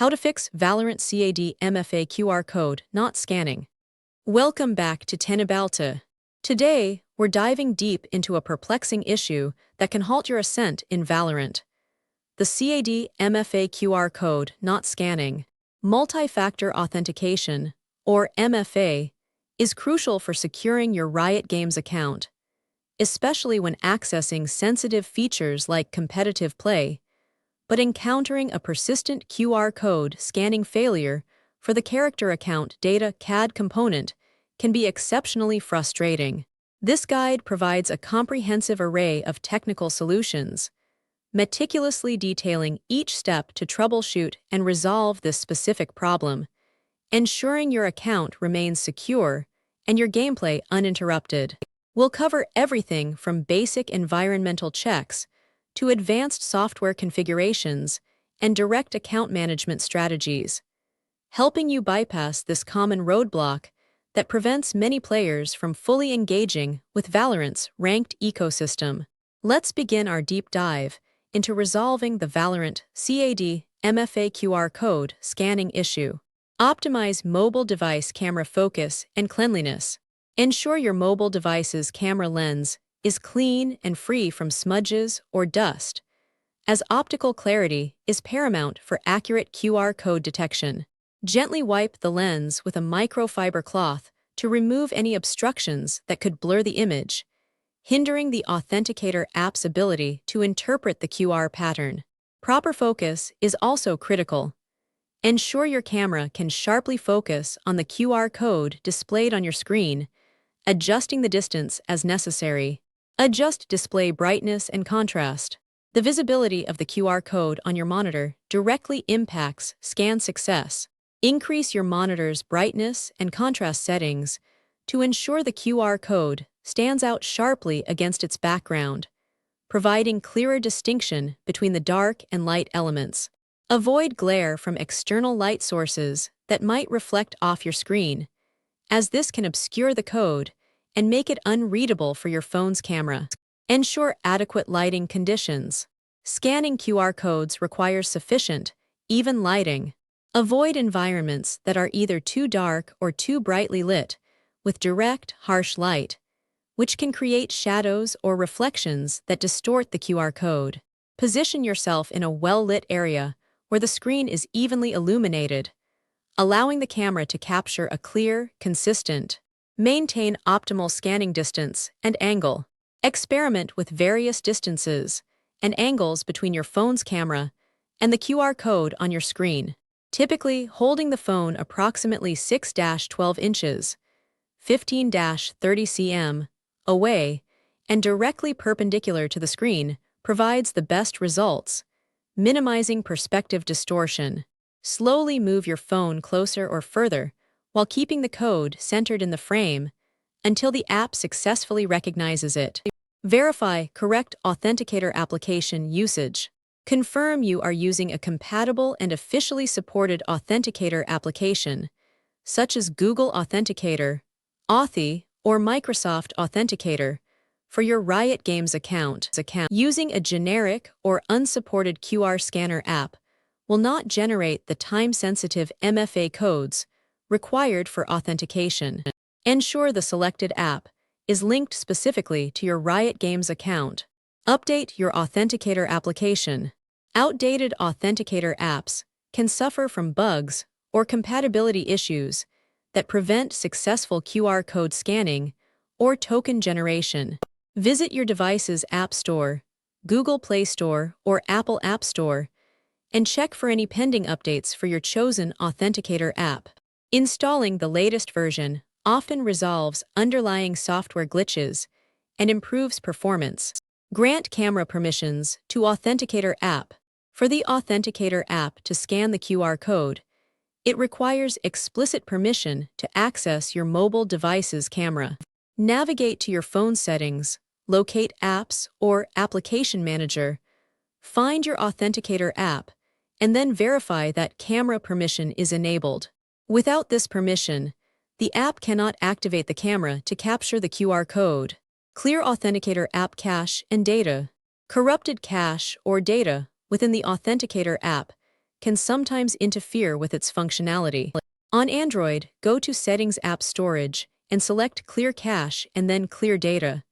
How to fix Valorant CAD MFA QR code not scanning. Welcome back to Tenabalta. Today, we're diving deep into a perplexing issue that can halt your ascent in Valorant. The CAD MFA QR code not scanning. Multi-factor authentication, or MFA, is crucial for securing your Riot Games account, especially when accessing sensitive features like competitive play. But encountering a persistent QR code scanning failure for the character account data CAD component can be exceptionally frustrating. This guide provides a comprehensive array of technical solutions, meticulously detailing each step to troubleshoot and resolve this specific problem, ensuring your account remains secure and your gameplay uninterrupted. We'll cover everything from basic environmental checks to advanced software configurations and direct account management strategies, helping you bypass this common roadblock that prevents many players from fully engaging with Valorant's ranked ecosystem. Let's begin our deep dive into resolving the Valorant CAD MFA QR code scanning issue. Optimize mobile device camera focus and cleanliness. Ensure your mobile device's camera lens is clean and free from smudges or dust, as optical clarity is paramount for accurate QR code detection. Gently wipe the lens with a microfiber cloth to remove any obstructions that could blur the image, hindering the Authenticator app's ability to interpret the QR pattern. Proper focus is also critical. Ensure your camera can sharply focus on the QR code displayed on your screen, adjusting the distance as necessary. Adjust display brightness and contrast. The visibility of the QR code on your monitor directly impacts scan success. Increase your monitor's brightness and contrast settings to ensure the QR code stands out sharply against its background, providing clearer distinction between the dark and light elements. Avoid glare from external light sources that might reflect off your screen, as this can obscure the code and make it unreadable for your phone's camera. Ensure adequate lighting conditions. Scanning QR codes requires sufficient, even lighting. Avoid environments that are either too dark or too brightly lit, with direct, harsh light, which can create shadows or reflections that distort the QR code. Position yourself in a well-lit area where the screen is evenly illuminated, allowing the camera to capture a clear, consistent. Maintain optimal scanning distance and angle. Experiment with various distances and angles between your phone's camera and the QR code on your screen, typically holding the phone approximately 6-12 inches, 15-30 cm, away and directly perpendicular to the screen provides the best results, minimizing perspective distortion. Slowly move your phone closer or further while keeping the code centered in the frame until the app successfully recognizes it. Verify correct Authenticator application usage. Confirm you are using a compatible and officially supported Authenticator application, such as Google Authenticator, Authy, or Microsoft Authenticator, for your Riot Games account. Using a generic or unsupported QR scanner app will not generate the time-sensitive MFA codes required for authentication. Ensure the selected app is linked specifically to your Riot Games account. Update your Authenticator application. Outdated Authenticator apps can suffer from bugs or compatibility issues that prevent successful QR code scanning or token generation. Visit your device's App Store, Google Play Store, or Apple App Store, and check for any pending updates for your chosen Authenticator app. Installing the latest version often resolves underlying software glitches and improves performance. Grant camera permissions to Authenticator app. For the Authenticator app to scan the QR code, it requires explicit permission to access your mobile device's camera. Navigate to your phone settings, locate Apps or Application Manager, find your Authenticator app, and then verify that camera permission is enabled. Without this permission, the app cannot activate the camera to capture the QR code. Clear Authenticator app cache and data. Corrupted cache or data within the Authenticator app can sometimes interfere with its functionality. On Android, go to Settings App Storage and select Clear Cache and then Clear Data.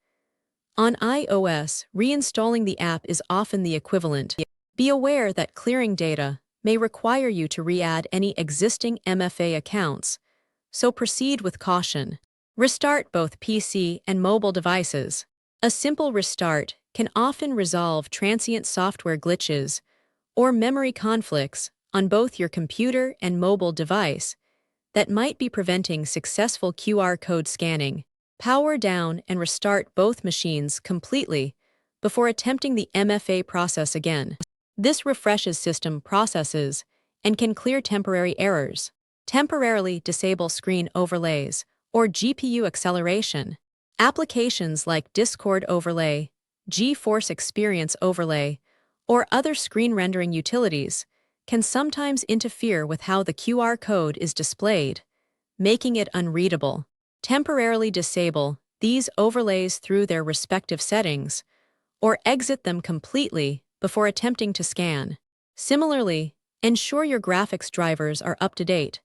On iOS, reinstalling the app is often the equivalent. Be aware that clearing data may require you to re-add any existing MFA accounts, so proceed with caution. Restart both PC and mobile devices. A simple restart can often resolve transient software glitches or memory conflicts on both your computer and mobile device that might be preventing successful QR code scanning. Power down and restart both machines completely before attempting the MFA process again. This refreshes system processes and can clear temporary errors. Temporarily disable screen overlays or GPU acceleration. Applications like Discord Overlay, GeForce Experience Overlay, or other screen rendering utilities can sometimes interfere with how the QR code is displayed, making it unreadable. Temporarily disable these overlays through their respective settings, or exit them completely before attempting to scan. Similarly, ensure your graphics drivers are up to date,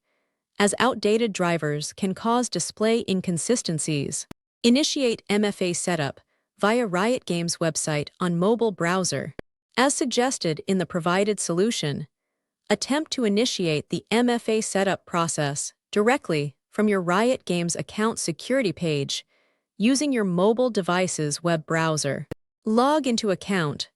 as outdated drivers can cause display inconsistencies. Initiate MFA setup via Riot Games website on mobile browser. As suggested in the provided solution, attempt to initiate the MFA setup process directly from your Riot Games account security page using your mobile device's web browser. Log into account,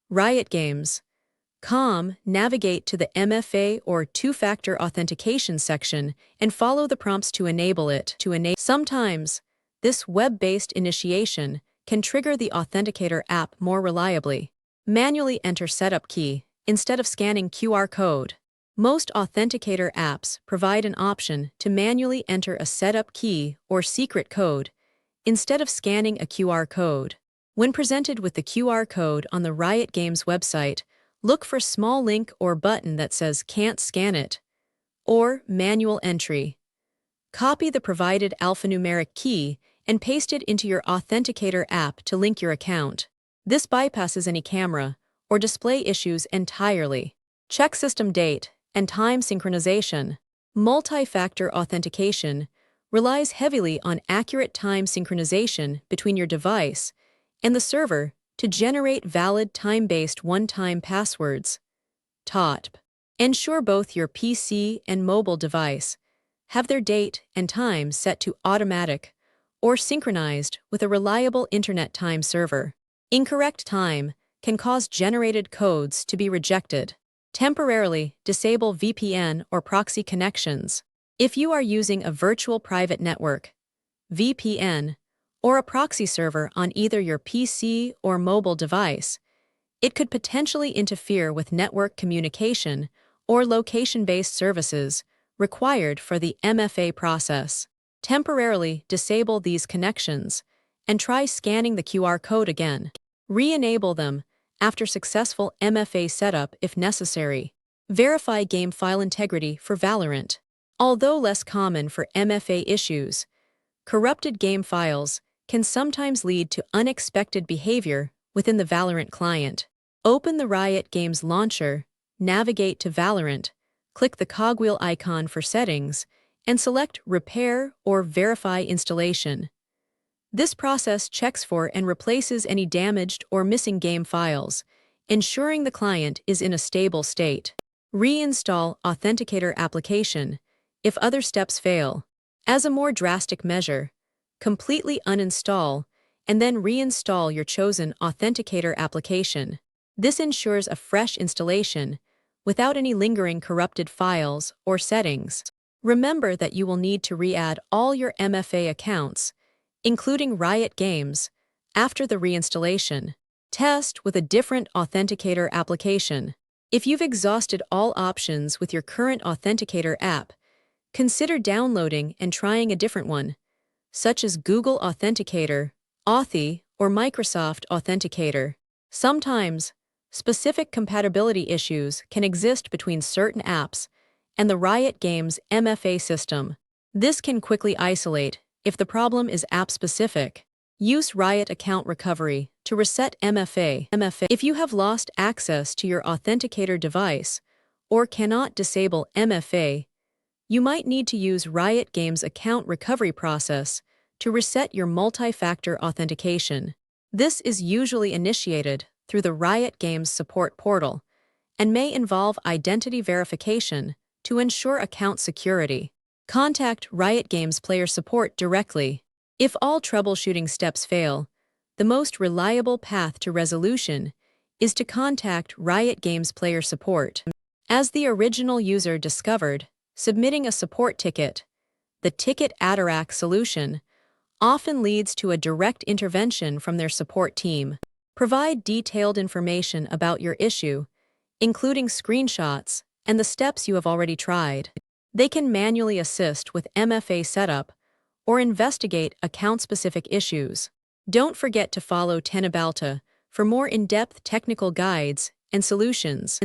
Riot Games.com, navigate to the MFA or two-factor authentication section and follow the prompts to enable it. Sometimes, this web-based initiation can trigger the Authenticator app more reliably. Manually enter setup key instead of scanning QR code. Most Authenticator apps provide an option to manually enter a setup key or secret code instead of scanning a QR code. When presented with the QR code on the Riot Games website, look for a small link or button that says "Can't scan it" or "Manual entry." Copy the provided alphanumeric key and paste it into your Authenticator app to link your account. This bypasses any camera or display issues entirely. Check system date and time synchronization. Multi-factor authentication relies heavily on accurate time synchronization between your device and the server to generate valid time-based one-time passwords. TOTP. Ensure both your PC and mobile device have their date and time set to automatic or synchronized with a reliable internet time server. Incorrect time can cause generated codes to be rejected. Temporarily disable VPN or proxy connections. If you are using a virtual private network, VPN, or a proxy server on either your PC or mobile device, it could potentially interfere with network communication or location-based services required for the MFA process. Temporarily disable these connections and try scanning the QR code again. Re-enable them after successful MFA setup if necessary. Verify game file integrity for Valorant. Although less common for MFA issues, corrupted game files can sometimes lead to unexpected behavior within the Valorant client. Open the Riot Games launcher, navigate to Valorant, click the cogwheel icon for settings, and select Repair or Verify Installation. This process checks for and replaces any damaged or missing game files, ensuring the client is in a stable state. Reinstall Authenticator application if other steps fail. As a more drastic measure, completely uninstall and then reinstall your chosen Authenticator application. This ensures a fresh installation without any lingering corrupted files or settings. Remember that you will need to re-add all your MFA accounts, including Riot Games, after the reinstallation. Test with a different Authenticator application. If you've exhausted all options with your current Authenticator app, consider downloading and trying a different one, such as Google Authenticator, Authy, or Microsoft Authenticator. Sometimes, specific compatibility issues can exist between certain apps and the Riot Games MFA system. This can quickly isolate if the problem is app-specific. Use Riot Account Recovery to reset MFA. If you have lost access to your Authenticator device or cannot disable MFA, you might need to use Riot Games' account recovery process to reset your multi-factor authentication. This is usually initiated through the Riot Games support portal and may involve identity verification to ensure account security. Contact Riot Games player support directly. If all troubleshooting steps fail, the most reliable path to resolution is to contact Riot Games player support. As the original user discovered, submitting a support ticket, the ticket Atarac solution, often leads to a direct intervention from their support team. Provide detailed information about your issue, including screenshots and the steps you have already tried. They can manually assist with MFA setup or investigate account-specific issues. Don't forget to follow Tenabalta for more in-depth technical guides and solutions.